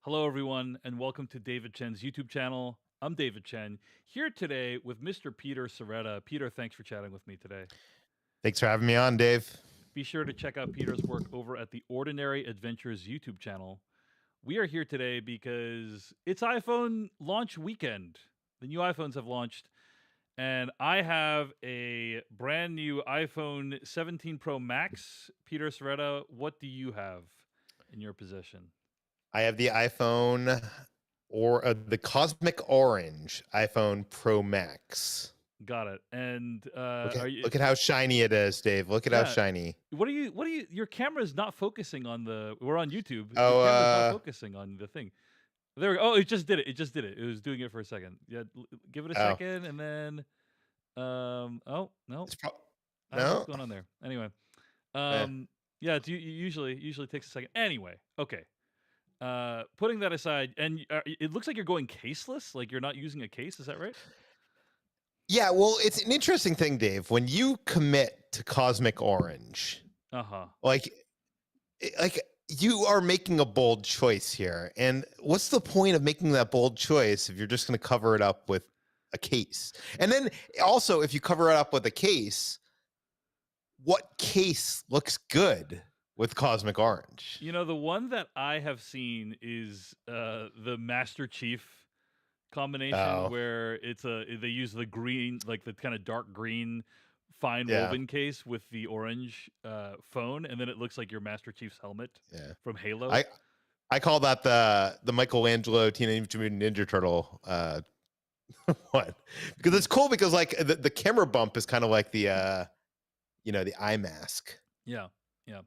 Hello, everyone, and welcome to David Chen's YouTube channel. I'm David Chen, here today with Mr. Peter Sciretta. Peter, thanks for chatting with me today. Thanks for having me on, Dave. Be sure to check out Peter's work over at the Ordinary Adventures YouTube channel. We are here today because it's iPhone launch weekend. The new iPhones have launched, and I have a brand new iPhone 17 Pro Max. Peter Sciretta, what do you have in your possession? I have the iPhone or the Cosmic Orange iPhone Pro Max. Got it. And Look at are you? look at how shiny it is, Dave. Look at how Yeah. shiny. What do you your camera's not focusing on we're on YouTube. Your Oh, camera's not focusing on the thing. There we go. Oh, it just did it. It just did it. It was doing it for a second. Yeah, give it a oh, second and then oh, no. it's I don't know what's no. going on there. Anyway. Eh. Yeah, usually takes a second. Anyway, okay. Putting that aside, and it looks like you're going caseless, like you're not using a case, is that right? Yeah, well, it's an interesting thing, Dave. When you commit to Cosmic Orange, Uh-huh. like, like you are making a bold choice here. And what's the point of making that bold choice if you're just going to cover it up with a case? And then also, if you cover it up with a case, what case looks good with Cosmic Orange? You know, the one that I have seen is the Master Chief combination Oh, where they use the green, like the kind of dark green fine yeah, woven case with the orange phone, and then it looks like your Master Chief's helmet yeah. from Halo. I call that the Michelangelo Teenage Mutant Ninja Turtle one, because it's cool because like the camera bump is kind of like the eye mask. Yeah, yeah.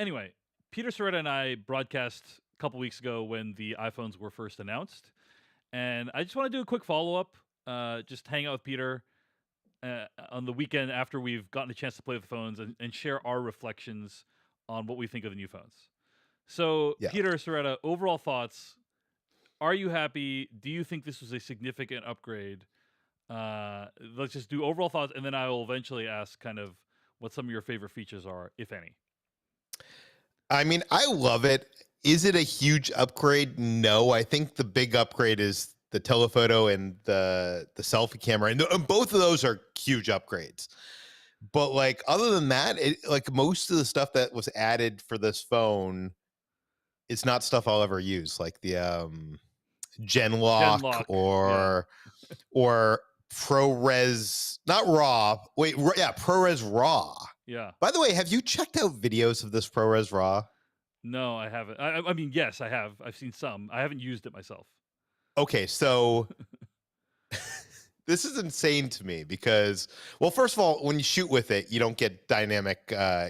Anyway, Peter Sciretta and I broadcast a couple weeks ago when the iPhones were first announced, and I just want to do a quick follow up. Just hang out with Peter on the weekend after we've gotten a chance to play with the phones and share our reflections on what we think of the new phones. So, Yeah. Peter Sciretta, overall thoughts. Are you happy? Do you think this was a significant upgrade? Let's just do overall thoughts, and then I will eventually ask kind of what some of your favorite features are, if any. I mean, I love it. Is it a huge upgrade? No, I think the big upgrade is the telephoto and the selfie camera, and both of those are huge upgrades. But like other than that, like most of the stuff that was added for this phone, it's not stuff I'll ever use, like the Gen Gen Lock lock, yeah, or ProRes, not RAW. Wait, yeah, ProRes RAW. yeah. By the way, have you checked out videos of this ProRes RAW? No, I haven't. I mean, yes, I have. I've seen some. I haven't used it myself. Okay, so this is insane to me because, well, first of all, when you shoot with it, you don't get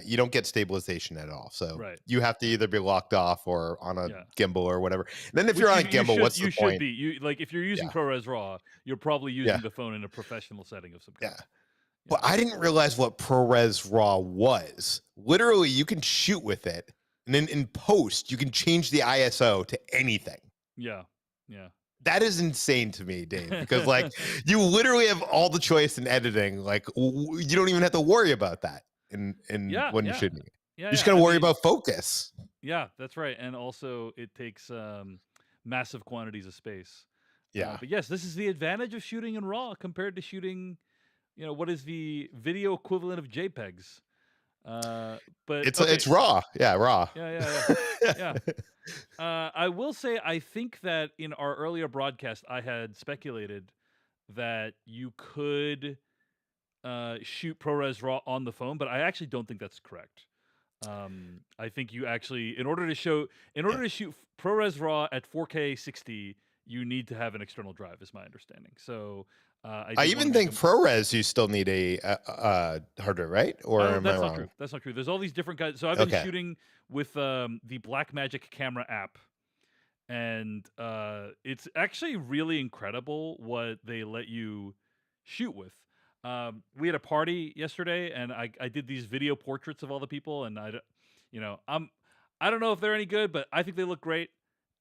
you don't get stabilization at all. So Right. you have to either be locked off or on a Yeah. gimbal or whatever. And then if Which you're on a gimbal, what's the you should point? be. You like if you're using Yeah, ProRes RAW, you're probably yeah, using the phone in a professional setting of some kind. yeah. Yeah. But I didn't realize what ProRes RAW was. Literally, you can shoot with it, and then in post, you can change the ISO to anything. Yeah. Yeah. That is insane to me, Dave, because like you literally have all the choice in editing. Like you don't even have to worry about that in Yeah, when you're yeah. shooting it. Yeah, You just yeah. gotta I worry mean, about focus. yeah, that's right. And also it takes massive quantities of space. Yeah, But yes, this is the advantage of shooting in RAW compared to shooting, what is the video equivalent of JPEGs. But okay, it's raw. Yeah, raw. yeah, yeah, yeah, yeah. I will say, I think that in our earlier broadcast, I had speculated that you could shoot ProRes RAW on the phone, but I actually don't think that's correct. I think you actually, in order Yeah. to shoot ProRes RAW at 4K 60, you need to have an external drive, is my understanding. So I I did want to even make think a. ProRes you still need a hard drive, right? Or am I That's not true. wrong? That's not true. There's all these different guys. So I've been Okay. shooting with the Blackmagic camera app, and it's actually really incredible what they let you shoot with. We had a party yesterday, and I did these video portraits of all the people, and I don't know if they're any good, but I think they look great.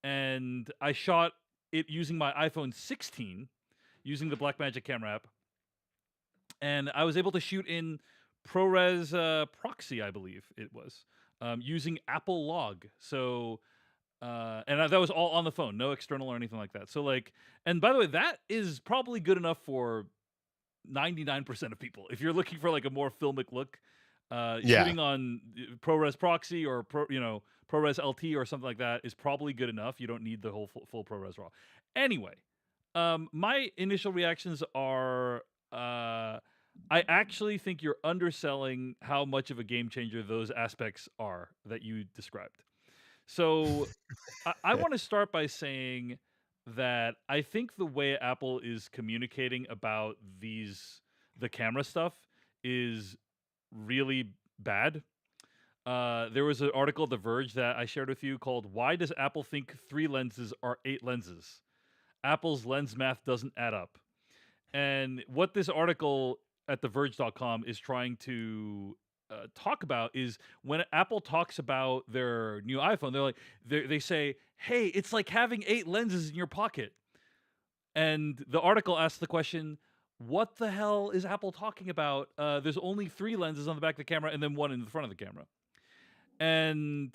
And I shot it using my iPhone 16, using the Blackmagic camera app, and I was able to shoot in ProRes Proxy, I believe it was, using Apple Log. So, and and that was all on the phone, no external or anything like that. So like, and by the way, that is probably good enough for 99% of people. If you're looking for like a more filmic look, Yeah. shooting on ProRes proxy or ProRes LT or something like that is probably good enough. You don't need the whole full ProRes RAW. Anyway, my initial reactions are I actually think you're underselling how much of a game changer those aspects are that you described. So I want to start by saying that I think the way Apple is communicating about the camera stuff is really bad. There was an article at The Verge that I shared with you called "Why Does Apple Think 3 Lenses Are 8 Lenses? Apple's lens math doesn't add up." And what this article at TheVerge.com is trying to talk about is when Apple talks about their new iPhone, they say, "Hey, it's like having 8 lenses in your pocket." And the article asks the question, "What the hell is Apple talking about? There's only 3 lenses on the back of the camera and then one in the front of the camera." And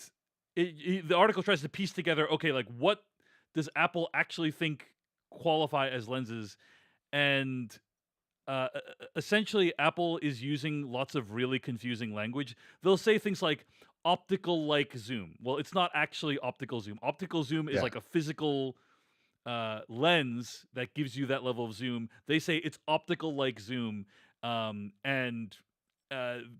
the article tries to piece together, okay, like what does Apple actually think qualify as lenses? And essentially, Apple is using lots of really confusing language. They'll say things like optical like zoom. Well, it's not actually optical zoom. Optical zoom is Yeah. like a physical lens that gives you that level of zoom. They say it's optical like zoom, and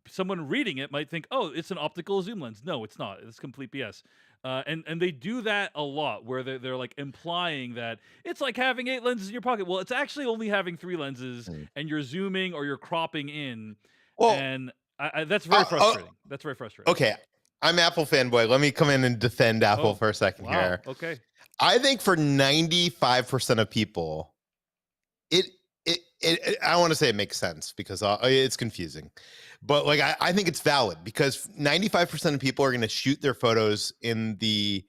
someone reading it might think, "Oh, it's an optical zoom lens." No, it's not. It's complete BS. And they do that a lot, where they're like implying that it's like having 8 lenses in your pocket. Well, it's actually only having 3 lenses, Mm. and you're zooming or you're cropping in, Well, and that's very uh, uh, frustrating. That's very frustrating. okay. I'm Apple fanboy. Let me come in and defend Apple Oh, for a second wow. here. Okay. I think for 95% of people, it I don't want to say it makes sense because it's confusing, but like I think it's valid because 95% of people are going to shoot their photos in the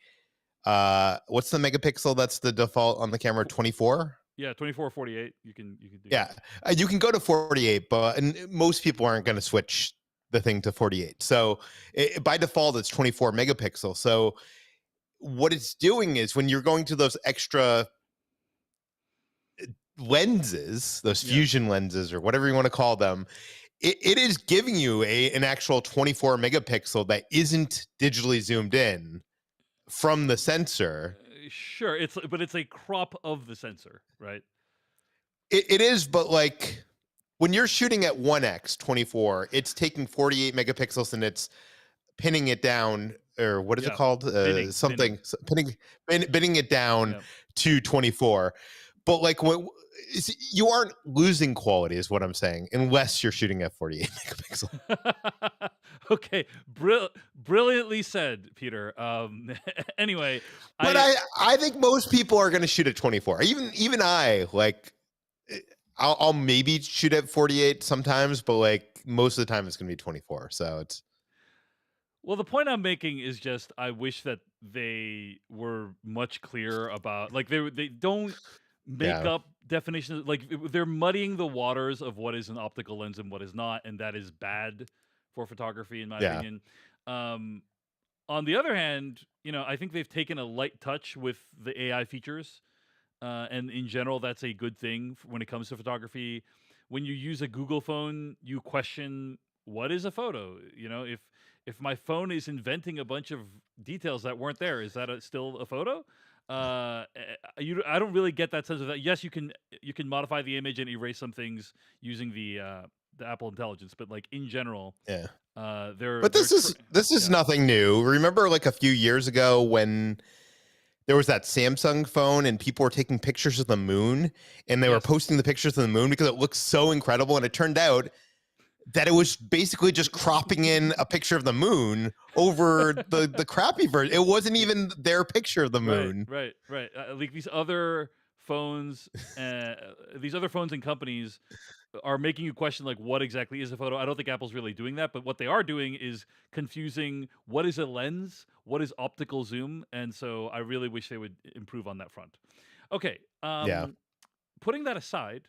what's the megapixel that's the default on the camera, 24. Yeah, 24 48. You can do that. Yeah, you can go to 48, but most people aren't going to switch the thing to 48. So by default, it's 24 megapixel. So what it's doing is when you're going to those extra lenses, those Yeah. fusion lenses or whatever you want to call them, it is giving you an actual 24 megapixel that isn't digitally zoomed in from the sensor. Sure, it's a crop of the sensor, right? It is, but like when you're shooting at 1x 24, it's taking 48 megapixels and it's pinning it down, or what is it Yeah, called? binning. Something pinning it down Yeah. to 24. But like you aren't losing quality, is what I'm saying, unless you're shooting at 48 megapixel. Okay, brilliantly said, Peter. Anyway, But I I think most people are going to shoot at 24. Even I like. I'll maybe shoot at 48 sometimes, but like most of the time it's going to be 24. So it's well, the point I'm making is just I wish that they were much clearer about like they don't make yeah, up definitions like they're muddying the waters of what is an optical lens and what is not, and that is bad for photography in my yeah, opinion. Um, on the other hand, I think they've taken a light touch with the AI features, and in general, that's a good thing when it comes to photography. When you use a Google phone, you question what is a photo. If my phone is inventing a bunch of details that weren't there, is that still a photo? I don't really get that sense of that. Yes, you can modify the image and erase some things using the Apple Intelligence, but like in general, yeah. they're But they're tr- this is yeah. nothing new. Remember like a few years ago when there was that Samsung phone and people were taking pictures of the moon and they were Yes. posting the pictures of the moon because it looked so incredible, and it turned out that it was basically just cropping in a picture of the moon over the crappy version. It wasn't even their picture of the Right, moon. right, right. Like phones, uh, these other phones and companies are making you question like what exactly is a photo. I don't think Apple's really doing that, but what they are doing is confusing what is a lens, what is optical zoom, and so I really wish they would improve on that front. Okay, Yeah. putting that aside,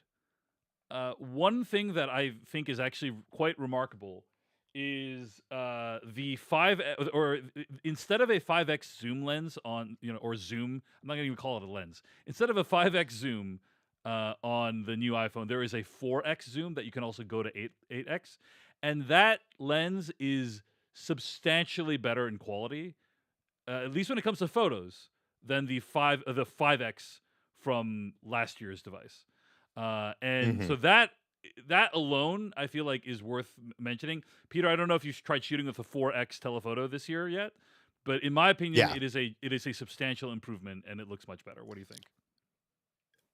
one thing that I think is actually quite remarkable is the 5 or instead of a 5x zoom lens on, or zoom, I'm not going to even call it a lens. Instead of a 5x zoom on the new iPhone, there is a 4x zoom that you can also go to 8x, and that lens is substantially better in quality, at least when it comes to photos, than the 5x from last year's device. And Hmm. so that alone, I feel like, is worth mentioning. Peter, I don't know if you've tried shooting with a 4x telephoto this year yet, but in my opinion, Yeah. it is a substantial improvement, and it looks much better. What do you think?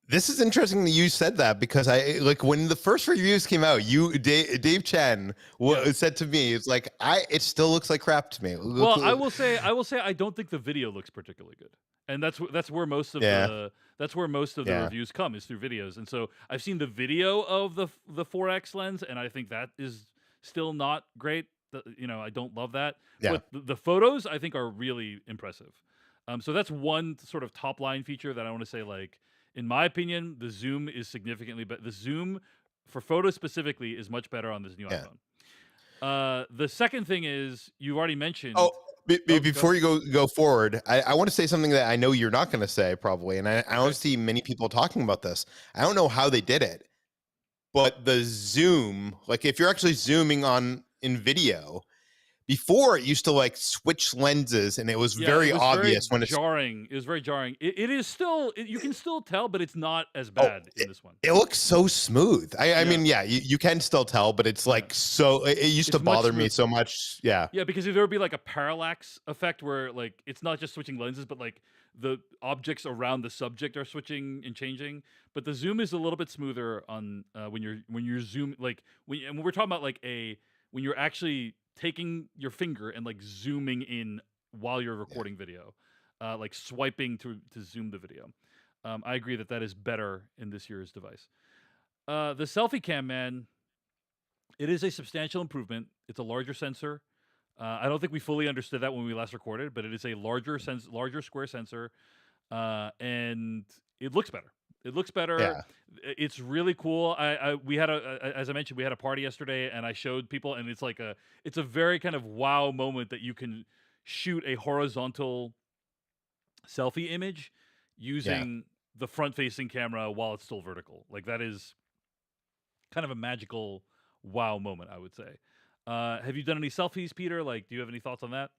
This is interesting that you said that because I like when the first reviews came out, Dave Chen Yeah. said to me, "It's like it still looks like crap to me." Well, I will say I don't think the video looks particularly good, and that's where most of Yeah, the yeah, reviews come, is through videos. And so I've seen the video of the 4x lens, and I think that is still not great. I don't love that, yeah, but the photos I think are really impressive. So that's one sort of top line feature that I want to say. Like, in my opinion, the zoom is significantly better. The zoom for photos specifically is much better on this new yeah. iPhone. The second thing is, you already Oh, mentioned. Oh, go before ahead. you go forward, I want to say something that I know you're not going to say probably, and I don't Okay. see many people talking about this. I don't know how they did it, but the zoom, like if you're actually zooming on in video, before it used to like switch lenses, and it was Yeah, it very was very obvious when it's jarring. It was very jarring. It is still, you can still tell, but it's not as oh. bad in this one. It looks so smooth. I Yeah, mean, yeah, you can still tell, but it's yeah. like so. It used to It's much bother me smoother. so much. Yeah, Yeah, because there would be like a parallax effect where, like, it's not just switching lenses, but like the objects around the subject are switching and changing. But the zoom is a little bit smoother on when you're zoom, like when we're talking about like a when you're actually taking your finger and like zooming in while you're yeah, recording video, like swiping to zoom the video. I agree that that is better in this year's device. The selfie cam, man, it is a substantial improvement. It's a larger sensor. I don't think we fully understood that when we last recorded, but it is a larger square sensor, and it looks better. It looks better. yeah, It's really cool. We had as I mentioned, we had a party yesterday, and I showed people, and it's a very kind of wow moment that you can shoot a horizontal selfie image yeah. using the front facing camera while it's still vertical. Like, that is kind of a magical wow moment, I would say. Have you done any selfies, Peter? Like, do you have any thoughts on that?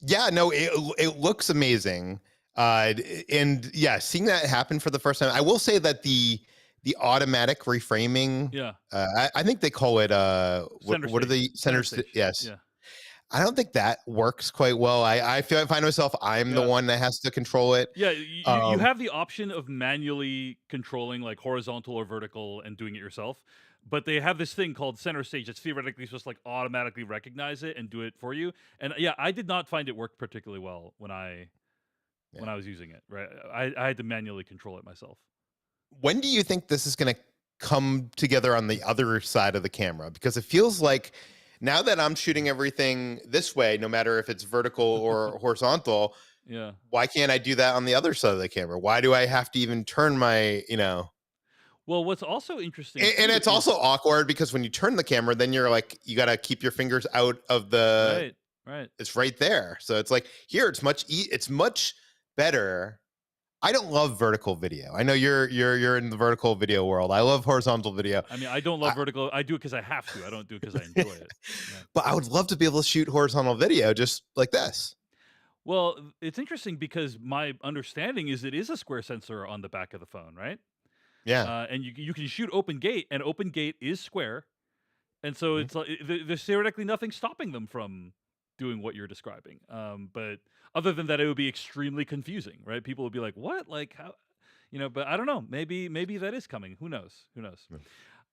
Yeah, no, it looks amazing. And yeah, seeing that happen for the first time, I will say that the automatic reframing, Yeah, I think they call it center what are stage, the center centers? stage. Yes, Yeah, I don't think that works quite well. I find myself I'm the yeah, one that has to control it. yeah. You Um, have the option of manually controlling like horizontal or vertical and doing it yourself, but they have this thing called center stage that's theoretically supposed to like automatically recognize it and do it for you. And yeah, I did not find it work particularly well when yeah. I was using it. Right, I had to manually control it myself. When do you think this is going to come together on the other side of the camera? Because it feels like now that I'm shooting everything this way, no matter if it's vertical or horizontal, Yeah. why can't I do that on the other side of the camera? Why do I have to even turn my, Well, what's also interesting and too it's also is awkward because when you turn the camera, then you're like, you got to keep your fingers out of right, right. it's right there. So it's like here, it's much better. I don't love vertical video. I know you're in the vertical video world. I love horizontal video. I mean, I don't love I, vertical. I do it because I have to. I don't do it because I enjoy it. Yeah. but I would love to be able to shoot horizontal video just like this. Well, it's interesting because my understanding is it is a square sensor on the back of the phone, right? Yeah. And you can shoot open gate, and open gate is square, and so Mhm. it's like there's theoretically nothing stopping them from doing what you're describing. But other than that, it would be extremely confusing, right? People would be like, "What? Like, how?" But I don't know. Maybe that is coming. Who knows? Who knows?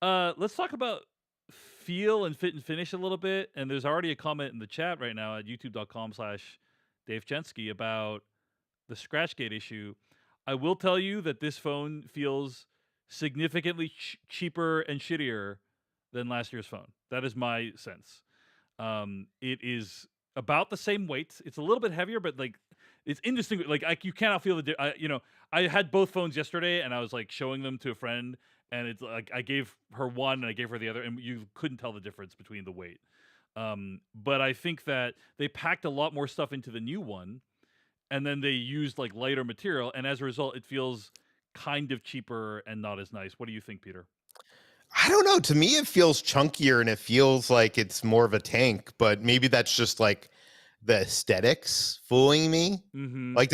Mm. Let's talk about feel and fit and finish a little bit. And there's already a comment in the chat right now at youtube.com/Dave Chensky about the Scratchgate issue. I will tell you that this phone feels significantly cheaper and shittier than last year's phone. That is my sense. It is about the same weight. It's a little bit heavier, but like it's indistinguishable. Like, you cannot feel the. I had both phones yesterday, and I was like showing them to a friend, and it's like I gave her one and I gave her the other, and you couldn't tell the difference between the weight. But I think that they packed a lot more stuff into the new one, and then they used like lighter material, and as a result, it feels kind of cheaper and not as nice. What do you think, Peter? I don't know. To me, it feels chunkier and it feels like it's more of a tank, but maybe that's just like the aesthetics fooling me. Mm-hmm. Like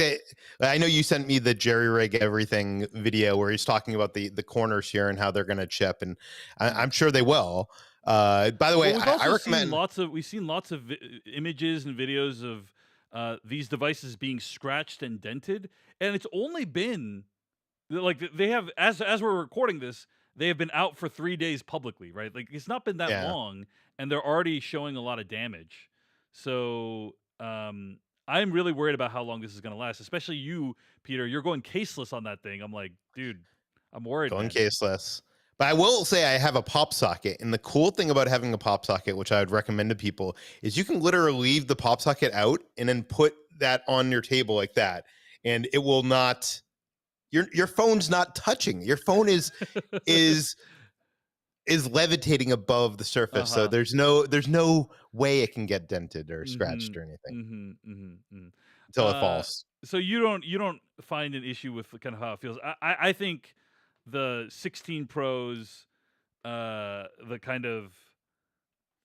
I know you sent me the jerry rig everything video where he's talking about the corners here and how they're going to chip, and Yeah. I'm sure they will. By the Well, way, we've I also seen recommend. lots of images and videos of these devices being scratched and dented, and it's only been like they have as we're recording this, they have been out for 3 days publicly, right? Like it's not been that Yeah, long, and they're already showing a lot of damage. So I'm really worried about how long this is going to last. Especially you, Peter. You're going caseless on that thing. I'm like, dude, I'm worried, going man. caseless. But I will say I have a pop socket, and the cool thing about having a pop socket, which I would recommend to people, is you can literally leave the pop socket out and then put that on your table like that, and it will not. Your phone's not touching. Your phone is is levitating above the Uh surface, so huh. there's no way it can get dented or scratched Mhm. or anything Mhm. Mhm. Mhm. until it falls. So you don't find an issue with kind of how it feels. I think the 16 Pros, the kind of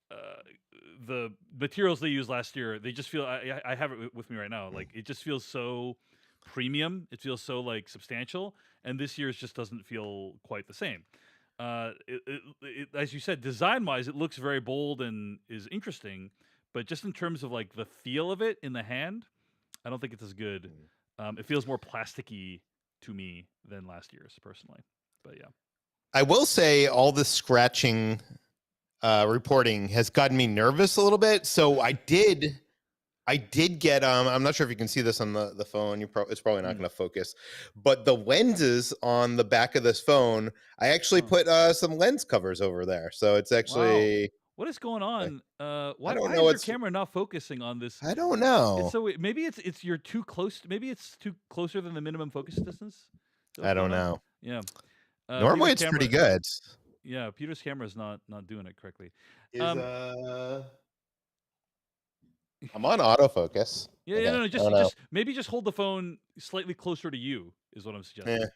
uh, the materials they used last year, they just feel. I have it with me right now. Like it just feels so premium. It feels so like substantial, and this year's just doesn't feel quite the same. As you said, design wise, it looks very bold and is interesting, but just in terms of like the feel of it in the hand, I don't think it's as good. It feels more plasticky to me than last year's personally. But yeah. I will say all the scratching reporting has gotten me nervous a little bit. So I did get I'm not sure if you can see this on the phone. It's probably not Mm. going to focus, but the lenses on the back of this phone, I actually Huh. put some lens covers over there. So it's Wow. actually What is going on? I don't Why know is your what's camera not focusing on this? I don't It's know. so maybe it's you're too close. Maybe it's too closer than the minimum focus distance. Is that what's I don't going on? know. Yeah. Normally Peter's it's pretty camera. good. Yeah, Peter's camera is not doing it correctly. Is Um. I'm on autofocus. Yeah. Yeah. Okay. No. I don't know. Just maybe just hold the phone slightly closer to you is what I'm Yeah. suggesting.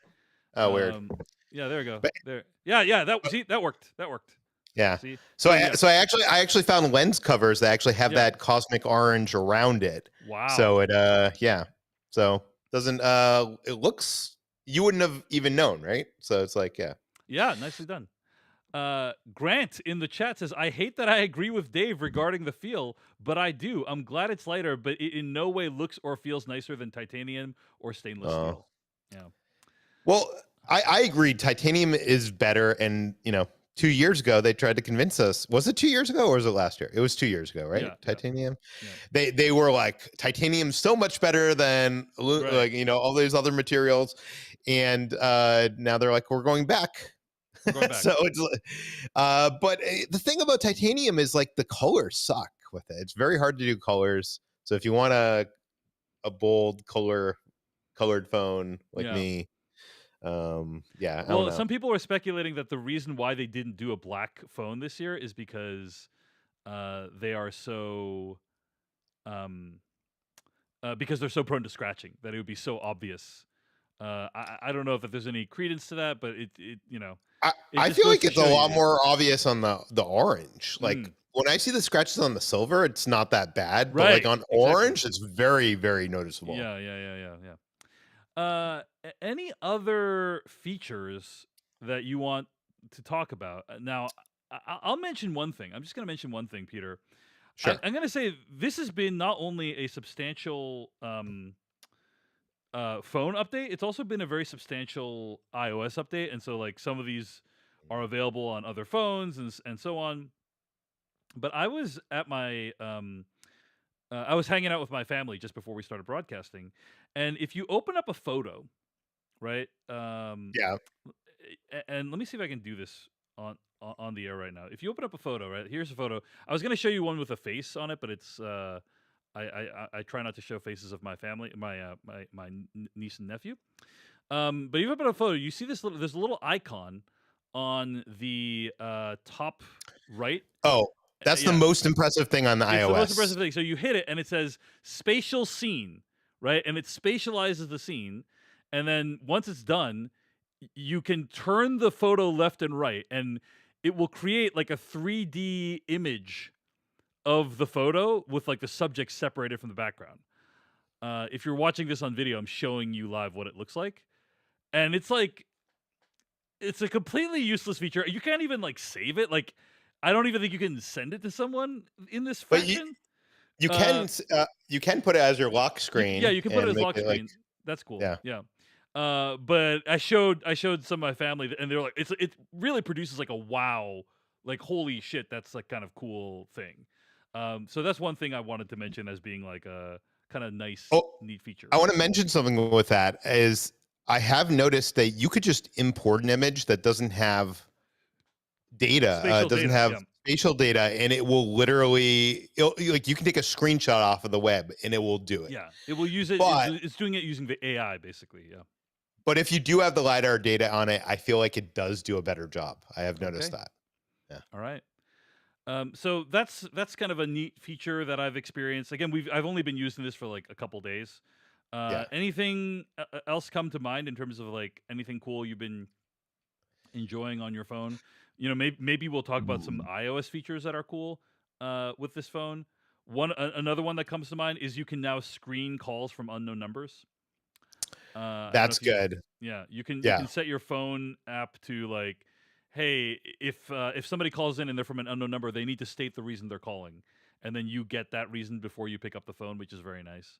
Oh, weird. Um. Yeah. There we go. But There. Yeah. Yeah. That see that worked. That worked. yeah. See. So So I yeah. so I actually found lens covers that actually have Yeah. that cosmic orange around it. So Wow. it yeah. So doesn't it looks you wouldn't have even known, right? So it's like, yeah. Yeah. Nicely done. Grant in the chat says, I hate that I agree with Dave regarding the feel, but I do. I'm glad it's lighter, but it in no way looks or feels nicer than titanium or stainless Uh steel. Yeah. well, I agree titanium is better, and 2 years ago they tried to convince us. Was it 2 years ago or was it last year? It was 2 years ago, right? Yeah. Yeah. Titanium. Yeah. They were like titanium's so much better than Right. like all these other materials, and now they're like we're going back. We're going back. So it's but the thing about titanium is like the colors suck with it. It's very hard to do colors. So if you want a bold colored phone like Yeah. me, yeah, I don't Well, know. some people are speculating that the reason why they didn't do a black phone this year is because they are so um because they're so prone to scratching that it would be so obvious. I don't know if there's any credence to that, but it I just feel goes like to it's a show lot you. more obvious on the orange. Like Mm, when I see the scratches on the silver, it's not that bad, but like right. on Exactly. orange, it's very, very noticeable. Yeah. Yeah. Yeah. Yeah. Yeah. Any other features that you want to talk about? Now, I'll mention one thing. I'm just going to mention one thing, Peter. Sure. I'm going to say this has been not only a substantial phone update, it's also been a very substantial iOS update, and so like some of these are available on other phones and so on. But I was at my I was hanging out with my family just before we started broadcasting, and if you open up a photo, right? Yeah. And let me see if I can do this on the air right now. If you open up a photo, right? Here's a photo. I was going to show you one with a face on it, but it's I try not to show faces of my family, my niece and nephew. But if you open up a photo, you see there's a little icon on the top right. Oh. That's the Yeah, most impressive thing on the it's the most iOS. impressive thing. So you hit it and it says spatial scene, right? And it spatializes the scene. And then once it's done, you can turn the photo left and right and it will create like a 3D image of the photo with like the subject separated from the background. If you're watching this on video, I'm showing you live what it looks like. And it's a completely useless feature. You can't even like save it. Like I don't even think you can send it to someone in this But fashion. can Uh you can put it as your lock Yeah, screen you can put it and as make lock it like screen. That's cool. yeah. Yeah. But I showed some of my family, and they're like, it really produces like a wow, like holy shit, that's like kind of cool thing. So that's one thing I wanted to mention as being like a kind of nice, Oh, neat feature. I want to mention something with that is I have noticed that you could just import an image that doesn't have data, Spatial doesn't data. have Yeah. spatial data, and it will like you can take a screenshot off of the web and it will do it. Yeah. It will use it. But It's doing it using the AI basically. Yeah. if you do have the lidar data on it, I feel like it does do a better job. I have noticed Okay. that. Yeah. All right. So that's kind of a neat feature that I've experienced. Again, I've only been using this for like a couple days. Yeah. Anything else come to mind in terms of like anything cool you've been enjoying on your phone? Maybe we'll talk about some Mm. iOS features that are cool with this phone. Another one that comes to mind is you can now screen calls from unknown numbers. I don't know That's if you, good. yeah, you can Yeah. set your phone app to like, hey, if somebody calls in and they're from an unknown number, they need to state the reason they're calling, and then you get that reason before you pick up the phone, which is very nice.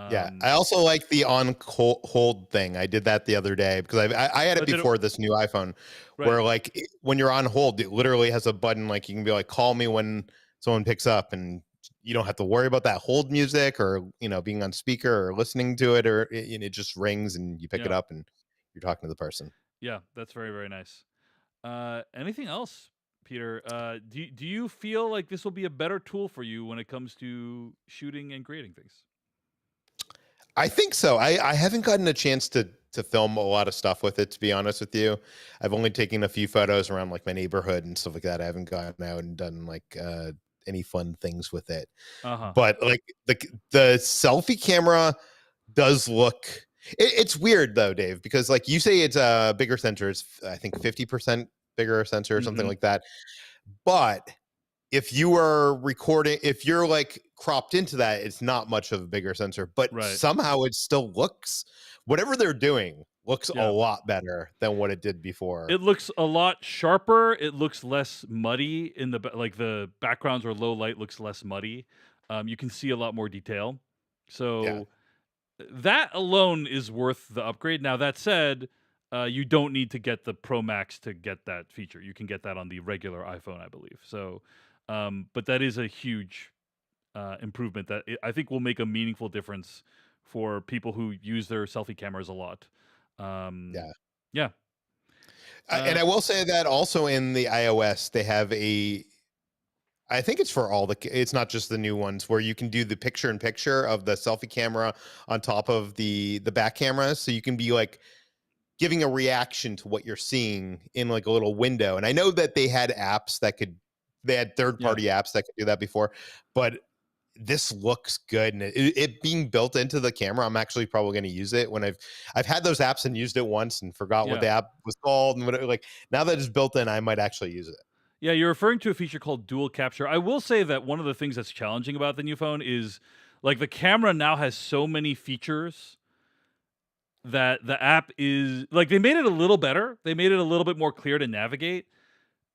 Yeah, Um, I also like the hold thing. I did that the other day because I had it did it before this new iPhone, right? where like when you're on hold, it literally has a button like you can be like, call me when someone picks up, and you don't have to worry about that hold music or being on speaker or listening to it, or it just rings and you pick it Yeah, up and you're talking to the person. yeah, that's very very nice. Anything else, Peter? Do you feel like this will be a better tool for you when it comes to shooting and creating things? I think so. I haven't gotten a chance to film a lot of stuff with it, to be honest with you. I've only taken a few photos around like my neighborhood and stuff like that. I haven't gone out and done like any fun things with it. Uh huh. But like the selfie camera does look it's weird though, Dave, because like you say it's a bigger sensor. It's I think 50% bigger sensor or something Mm-hmm. like that. But if you are recording, if you're like cropped into that, it's not much of a bigger sensor, but Right. somehow it still looks, whatever they're doing looks a Yeah. lot better than what it did before. It looks a lot sharper. It looks less muddy in like the backgrounds or low light looks less muddy. You can see a lot more detail. Yeah. So that alone is worth the upgrade. Now that said, you don't need to get the Pro Max to get that feature. You can get that on the regular iPhone, I believe. So, but that is a huge improvement that I think will make a meaningful difference for people who use their selfie cameras a lot. Um, Yeah. yeah. And Uh, I will say that also in the iOS, they have I think it's for all it's not just the new ones where you can do the picture in picture of the selfie camera on top of the back camera. So you can be like giving a reaction to what you're seeing in like a little window. And I know that they had third yeah. party apps that could do that before, but this looks good. And it being built into the camera, I'm actually probably going to use it when I've had those apps and used it once and forgot what Yeah. the app was called. And like now that it's built in, I might actually use it. Yeah, you're referring to a feature called dual capture. I will say that one of the things that's challenging about the new phone is like the camera now has so many features that the app is like they made it a little better. They made it a little bit more clear to navigate,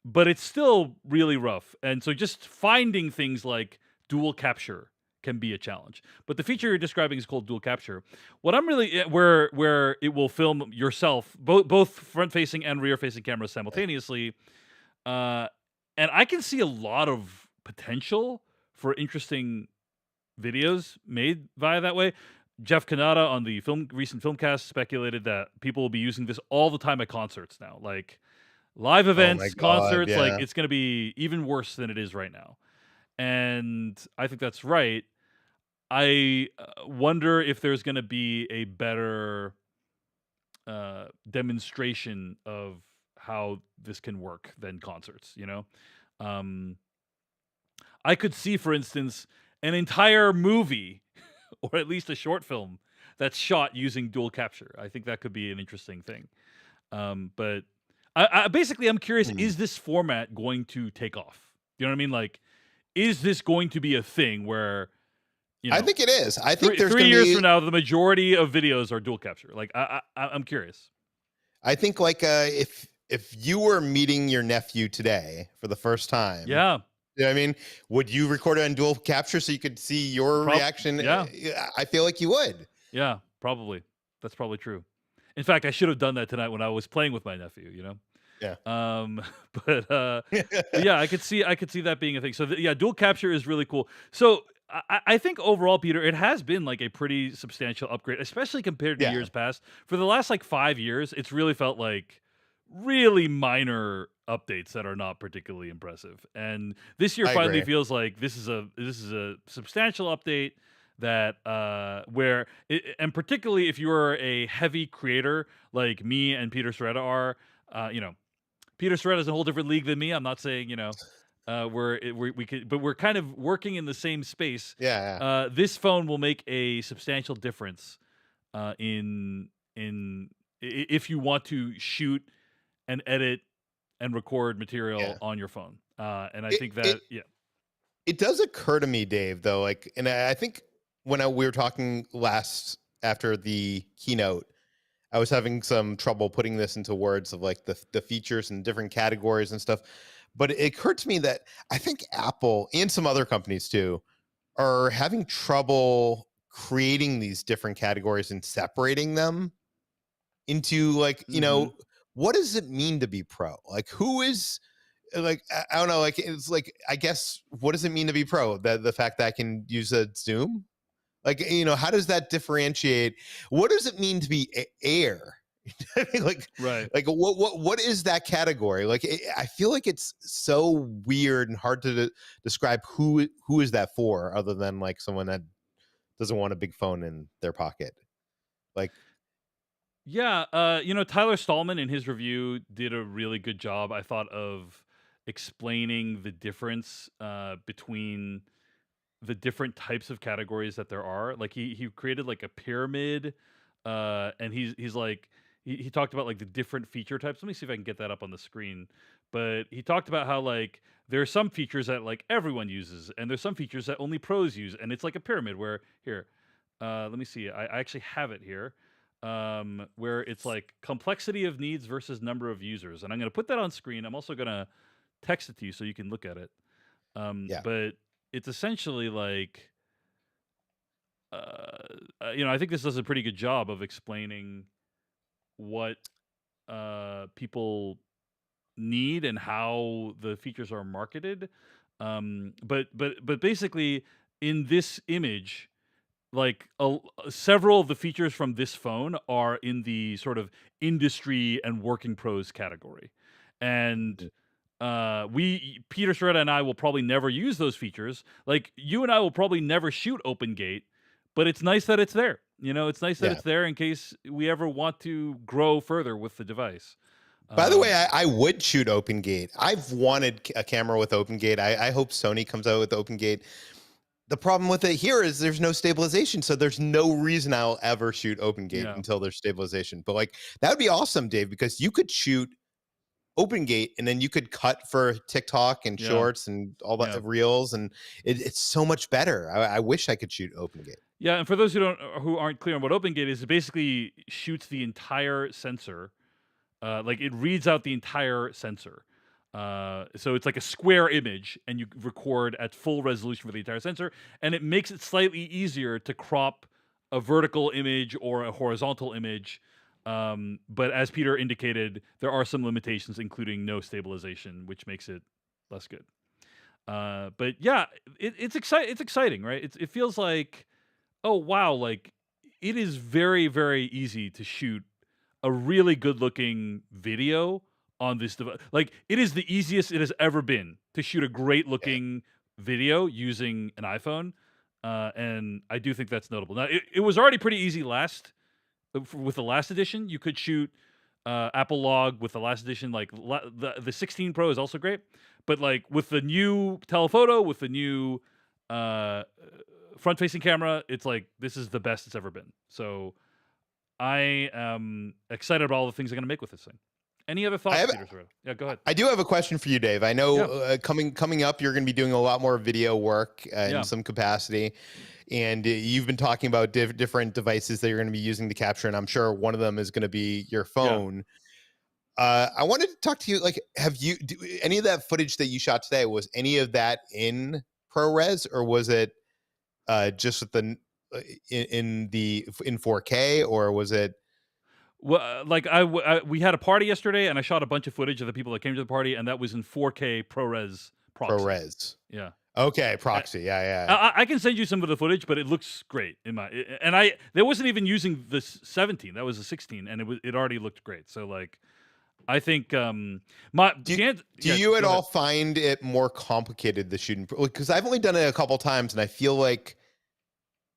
but it's still really rough. And so just finding things like dual capture can be a challenge. But the feature you're describing is called dual capture. What I'm really where it will film yourself, both front facing and rear facing cameras simultaneously. Uh, and I can see a lot of potential for interesting videos made via that way. Jeff Kanata on the recent Filmcast speculated that people will be using this all the time at concerts now, like live Oh my events, God. concerts. Like Yeah. it's going to be even worse than it is right now, and I think that's right. I wonder if there's going to be a better demonstration of how this can work than concerts. Um, I could see, for instance, an entire movie or at least a short film that's shot using dual capture. I think that could be an interesting thing. But I basically I'm curious: Hmm. is this format going to take off? You know what I mean? Like, is this going to be a thing where you I know think it is. I think there's three going to years from be. now the majority of videos are dual capture? Like, I'm curious. I think like if you were meeting your nephew today for the first time, Yeah, you know what I mean, would you record it on dual capture so you could see your reaction? yeah, I feel like you would. yeah, probably. That's probably true. In fact, I should have done that tonight when I was playing with my nephew. Yeah. Um, but but yeah, I could see that being a thing. So yeah, dual capture is really cool. So I think overall, Peter, it has been like a pretty substantial upgrade, especially compared to Yeah, years past. For the last like 5 years, it's really felt like really minor updates that are not particularly impressive. And this year I finally agree. feels like this is a substantial update that where and particularly if you're a heavy creator like me and Peter Sciretta are, Peter Sciretta is a whole different league than me. I'm not saying we could, but we're kind of working in the same space. Yeah, yeah, This phone will make a substantial difference in if you want to shoot and edit and record material yeah. on your phone. And I It think it that yeah, it does occur to me, Dave, though, like, and I think when we were talking last after the keynote, I was having some trouble putting this into words of like the features and different categories and stuff. But it occurred to me that I think Apple and some other companies too are having trouble creating these different categories and separating them into like, hmm what does it mean to be pro? Like who is like I don't know, like it's like I guess what does it mean to be pro? That the fact that I can use a Zoom? Like, how does that differentiate? What does it mean to be air? I mean, right. what is that category? Like, I feel like it's so weird and hard to describe who is that for, other than like someone that doesn't want a big phone in their pocket. Like, Yeah, Tyler Stallman in his review did a really good job, I thought, of explaining the difference between the different types of categories that there are. Like he created like a pyramid, and he's like he talked about like the different feature types. Let me see if I can get that up on the screen. But he talked about how like there are some features that like everyone uses, and there's some features that only pros use, and it's like a pyramid where here, let me see. I actually have it here. Where it's like complexity of needs versus number of users, and I'm going to put that on screen. I'm also going to text it to you so you can look at it. yeah, But it's essentially like, I think this does a pretty good job of explaining what people need and how the features are marketed. But basically, in this image, like several of the features from this phone are in the sort of industry and working pros category, and mm, we Peter Sciretta and I will probably never use those features. Like you and I will probably never shoot OpenGate, but it's nice that it's there. It's nice that yeah. it's there in case we ever want to grow further with the device. By the way, Um, I would shoot OpenGate. I've wanted a camera with OpenGate. I hope Sony comes out with OpenGate. The problem with it here is there's no stabilization, so there's no reason I'll ever shoot OpenGate yeah, until there's stabilization. But like that would be awesome, Dave, because you could shoot OpenGate and then you could cut for TikTok and yeah, shorts and all the yeah. reels, and it's so much better. I wish I could shoot OpenGate. Yeah, and for those who aren't clear on what OpenGate is, it basically shoots the entire sensor. Like it reads out the entire sensor. So it's like a square image, and you record at full resolution for the entire sensor, and it makes it slightly easier to crop a vertical image or a horizontal image. But as Peter indicated, there are some limitations, including no stabilization, which makes it less good. But yeah, it's exciting. It's exciting, right? It feels like, oh wow, like it is very very easy to shoot a really good looking video on this device. Like it is the easiest it has ever been to shoot a great Yeah, looking video using an iPhone. And I do think that's notable. Now it was already pretty easy with the last edition. You could shoot Apple Log with the last edition. Like the 16 Pro is also great, But like with the new telephoto, with the new uh, front-facing camera, it's like this is the best it's ever been. So I am excited about all the things I'm gonna make with this thing. Any other I thoughts, have Peter Sciretta? Yeah, go ahead. I do have a question for you, Dave. I know Yeah, coming up, you're going to be doing a lot more video work in yeah, some capacity, and you've been talking about different devices that you're going to be using to capture, and I'm sure one of them is going to be your yeah. phone. I wanted to talk to you. Like, any of that footage that you shot today, was any of that in ProRes, or was it just with in 4K, or was it Well, like we had a party yesterday, and I shot a bunch of footage of the people that came to the party, and that was in 4K ProRes proxy. ProRes? Yeah. Okay, Uh, proxy. Yeah, yeah. I can send you some of the footage, but it looks great in my. And I they wasn't even using the 17. That was a 16, and it already looked great. So like, I think my Do do yeah. you at Go ahead. all find it more complicated the shooting? Because I've only done it a couple times, and I feel like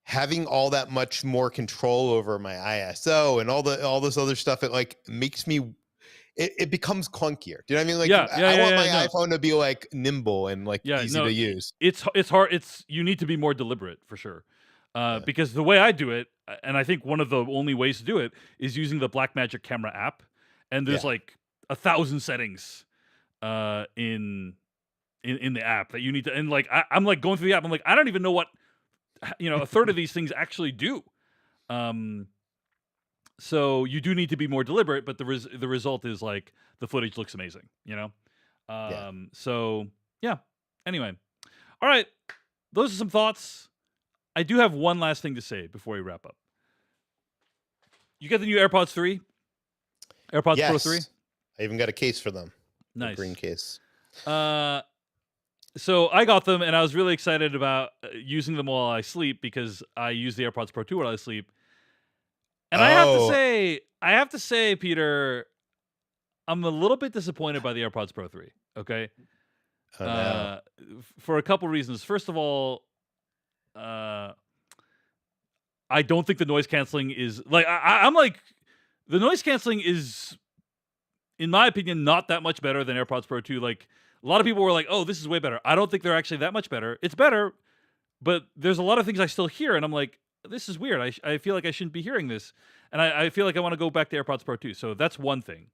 having all that much more control over my ISO and all this other stuff, it like makes me it becomes clunkier. Do you know what I mean? Like Yeah, yeah, I yeah, want yeah. my No, iPhone to be like nimble and like yeah, easy no. to use. It's hard. It's you need to be more deliberate for sure. Yeah. Because the way I do it, and I think one of the only ways to do it is using the Blackmagic camera app, and there's Yeah. like 1,000 settings in the app that you need to. And like I'm like going through the app, I'm like I don't even know what a third of these things actually do. Um, so you do need to be more deliberate, but the result is like the footage looks amazing. Yeah. So yeah. Anyway, all right. Those are some thoughts. I do have one last thing to say before we wrap up. You get the new AirPods 3? AirPods Pro 3? Yes. I even got a case for them. A green Nice. case. Uh, so I got them, and I was really excited about using them while I sleep because I use the AirPods Pro 2 while I sleep. And Oh, I have to say, Peter, I'm a little bit disappointed by the AirPods Pro 3. Okay, oh no. uh, for a couple reasons. First of all, uh, I don't think the noise canceling is like I'm like the noise canceling is, in my opinion, not that much better than AirPods Pro 2. Like a lot of people were like, "Oh, this is way better." I don't think they're actually that much better. It's better, but there's a lot of things I still hear, and I'm like, "This is weird. I feel like I shouldn't be hearing this," and I feel like I want to go back to AirPods Pro 2. So that's one thing.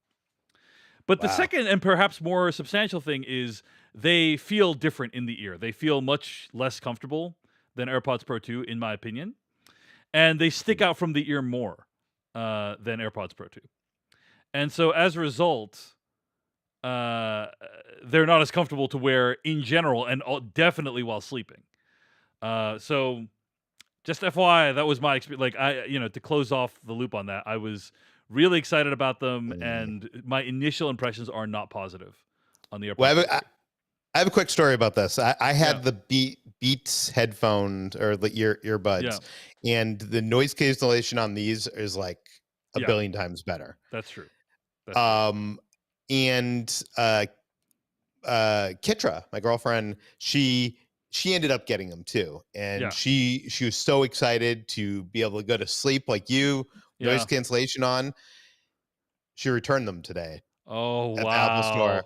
But the Wow. second and perhaps more substantial thing is they feel different in the ear. They feel much less comfortable than AirPods Pro 2, in my opinion, and they stick out from the ear more than AirPods Pro 2. And so as a result, uh, they're not as comfortable to wear in general, and definitely while sleeping. So just FYI, that was my experience. Like to close off the loop on that, I was really excited about them, Mm. and my initial impressions are not positive on the Well, AirPods Pro 3. I have a quick story about this. I Yeah, had the Beats headphones or the yeah, earbuds, and the noise cancellation on these is like a yeah. billion times better. That's true. That's true. Um, and Kitra, my girlfriend, she ended up getting them too, and Yeah, she was so excited to be able to go to sleep like you, noise yeah. cancellation on. She returned them today Oh at the Apple store.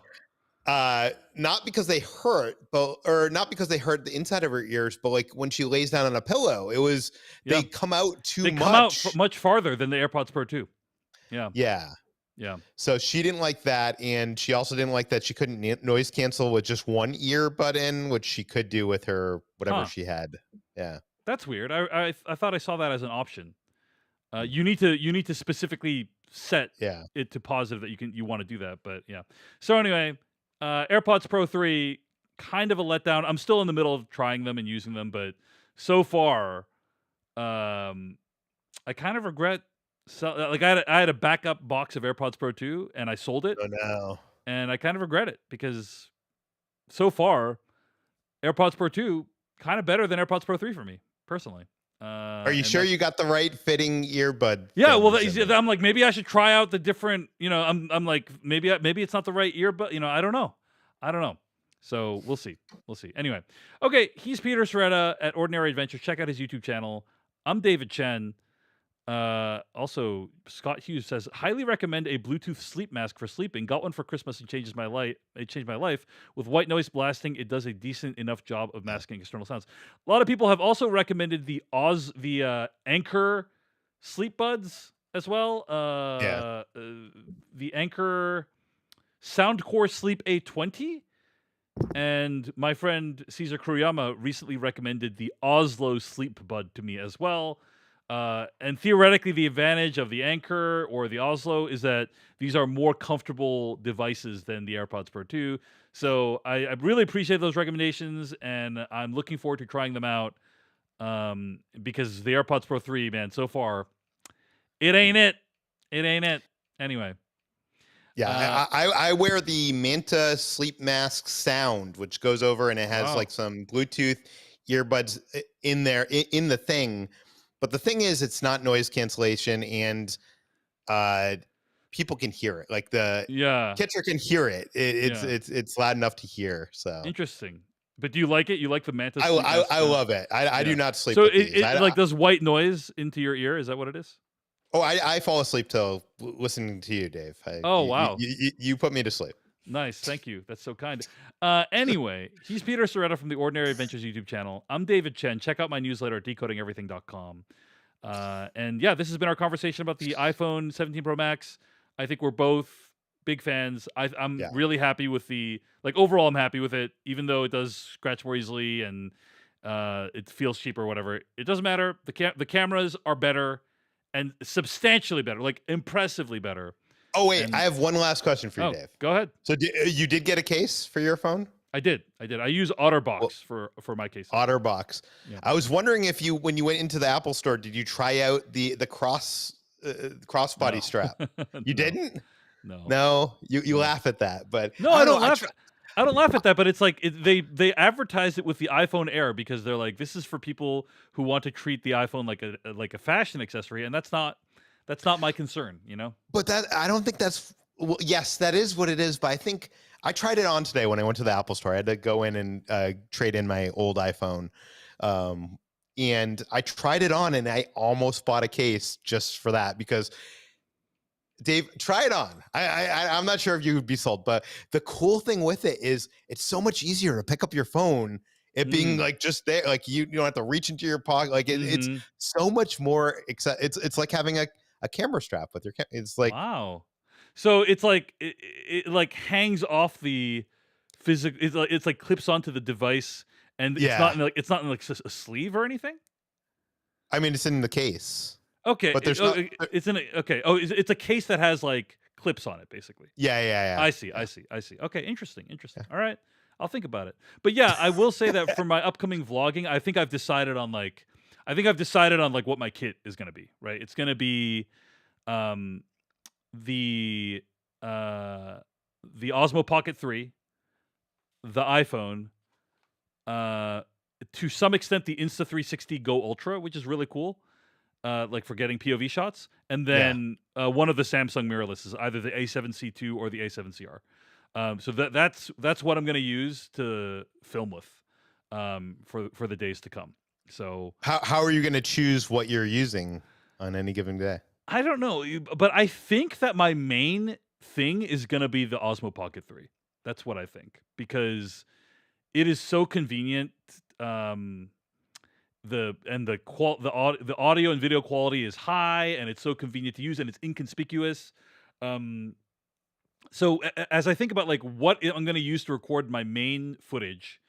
wow. Not because they hurt, but or not because they hurt the inside of her ears, but like when she lays down on a pillow, Yeah, they come out too they come out much. much farther than the AirPods Pro 2. Yeah, Yeah. yeah. So she didn't like that, and she also didn't like that she couldn't noise cancel with just one earbud in, which she could do with her whatever Huh. she had. Yeah. That's weird. I thought I saw that as an option. You need to specifically set Yeah. it to positive that you want to do that. But yeah. So anyway, AirPods Pro 3, kind of a letdown. I'm still in the middle of trying them and using them, but so far, um, I kind of regret. Like I had a backup box of AirPods Pro 2, and I sold it, Oh no. and I kind of regret it because so far, AirPods Pro 2 kind of better than AirPods Pro 3 for me personally. Are you And sure that's you got the right fitting earbud Yeah, well, things in there? I'm like, maybe I should try out the different. I'm like, maybe it's not the right ear, but I don't know, I don't know. So we'll see, we'll see. Anyway, okay, he's Peter Sciretta at Ordinary Adventure. Check out his YouTube channel. I'm David Chen. Also, Scott Hughes says, highly recommend a Bluetooth sleep mask for sleeping. Got one for Christmas and changes my life. It changed my life. With white noise blasting, it does a decent enough job of Yeah. masking external sounds. A lot of people have also recommended the Anchor sleep buds as well. Yeah. The Anchor Soundcore Sleep A20. And my friend Caesar Kuriyama recently recommended the Oslo Sleep Bud to me as well. And theoretically, the advantage of the Anchor or the Oslo is that these are more comfortable devices than the AirPods Pro 2. So I really appreciate those recommendations, and I'm looking forward to trying them out. Because the AirPods Pro 3, man, so far, it ain't it. It ain't it. Anyway. Yeah, I wear the Manta sleep mask sound, which goes over and it has Wow. like some Bluetooth earbuds in there in the thing. But the thing is, it's not noise cancellation, and uh, people can hear it. Like the Yeah. catcher can hear it. Yeah. It's loud enough to hear. So Interesting. But do you like it? You like the Manta sleep mask I sound? love it. I do Yeah. not sleep So with these. it like does white noise into your ear? Is that what it is? I fall asleep till listening to you, Dave. Oh wow. You put me to sleep. Nice. Thank you. That's so kind. Anyway, he's Peter Sciretta from the Ordinary Adventures YouTube channel. I'm David Chen. Check out my newsletter at decodingeverything.com. And yeah, this has been our conversation about the iPhone 17 Pro Max. I think we're both big fans. I'm Yeah. really happy with the overall. I'm happy with it, even though it does scratch more easily and it feels cheaper or whatever. It doesn't matter. The cameras are better and substantially better, like impressively better. Oh wait, I And have one last question for you, oh, Dave. go ahead. So you did get a case for your phone? I did. I use Well, OtterBox for my cases. OtterBox. Yeah. I was wondering if when you went into the Apple store, did you try out the crossbody No. strap? You No. didn't? No. No, you No. laugh at that, but No, I I don't know. don't laugh. I don't laugh at that, but it's like they advertise it with the iPhone Air because they're like, this is for people who want to treat the iPhone like a fashion accessory, and that's not my concern, you know. But that I don't think that's well, yes, that is what it is. But I think I tried it on today when I went to the Apple store. I had to go in and trade in my old iPhone, and I tried it on, and I almost bought a case just for that because Dave, try it on. I'm not sure if you would be sold, but the cool thing with it is it's so much easier to pick up your phone. It being Mm. like just there, like you don't have to reach into your pocket. Like it's Mm-hmm. so much more. It's like having a camera strap with your. It's like Wow. So it's like it like hangs off the physical. It's like clips onto the device, and yeah. it's not in like a sleeve or anything. I mean, it's in the case, Okay. but there's not. It's in a okay. Oh, it's a case that has like clips on it, basically. Yeah. I see. I see. I see. Okay, interesting. Interesting. All right. I'll think about it. But yeah, I will say that for my upcoming vlogging, I think I've decided on like what my kit is going to be, right? It's going to be um the uh the Osmo Pocket 3, the iPhone, uh to some extent the Insta360 Go Ultra, which is really cool. Like for getting POV shots, and Yeah. then one of the Samsung mirrorlesses, either the A7C2 or the A7CR. So that's what I'm going to use to film with for the days to come. So How are you going to choose what you're using on any given day? I don't know, but I think that my main thing is going to be the Osmo Pocket 3. That's what I think because it is so convenient. The audio and video quality is high, and it's so convenient to use, and it's inconspicuous. Um, so as I think about like what I'm going to use to record my main footage,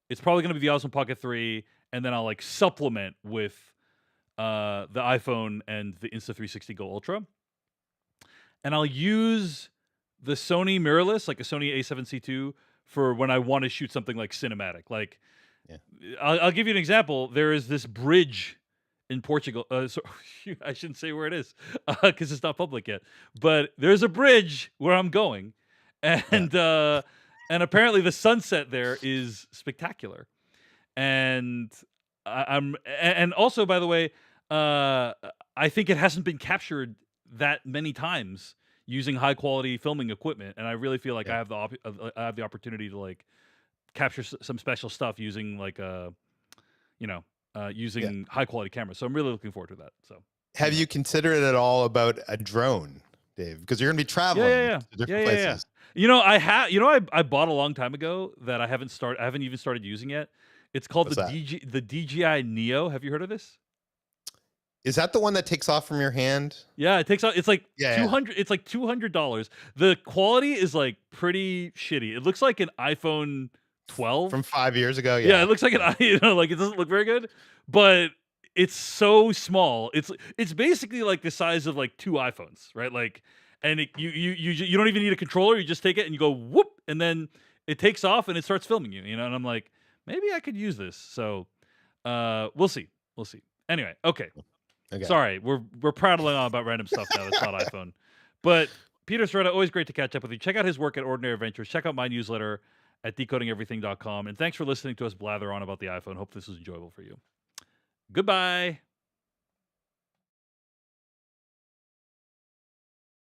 it's probably going to be the Osmo Pocket 3, and then I'll like supplement with the iPhone and the Insta360 Go Ultra, and I'll use the Sony mirrorless, like a Sony A7C2, for when I want to shoot something like cinematic. Like, Yeah. I'll give you an example. There is this bridge in Portugal. So I shouldn't say where it is because it's not public yet. But there's a bridge where I'm going, Yeah. and apparently the sunset there is spectacular. And and also, by the way, I think it hasn't been captured that many times using high quality filming equipment, and I really feel like Yeah. I have the opportunity to like capture some special stuff using like you know Yeah. using high quality cameras. So I'm really looking forward to that. So Have you considered at all about a drone, Dave? Because you're going to be Yeah, yeah, traveling yeah. to Yeah, different yeah, yeah. places. I bought a long time ago that I haven't even started using yet. It's called What's that? the DJI Neo. Have you heard of this? Is that the one that takes off from your hand? Yeah, it takes out it's like Yeah, yeah. 200 it's like $200. The quality is like pretty shitty. It looks like an iPhone From 12. 5 years ago. Yeah, Yeah. it looks like Yeah. like it doesn't look very good, but it's so small. It's basically like the size of like two iPhones, right? Like, and you don't even need a controller. You just take it and you go whoop, and then it takes off and it starts filming you. And I'm like, maybe I could use this. So, we'll see, we'll see. Anyway, okay. Okay. Sorry, we're prattling on about random stuff now that's not iPhone. But Peter Sciretta, always great to catch up with you. Check out his work at Ordinary Adventures. Check out my newsletter at decodingeverything.com. And thanks for listening to us blather on about the iPhone. Hope this was enjoyable for you. Goodbye.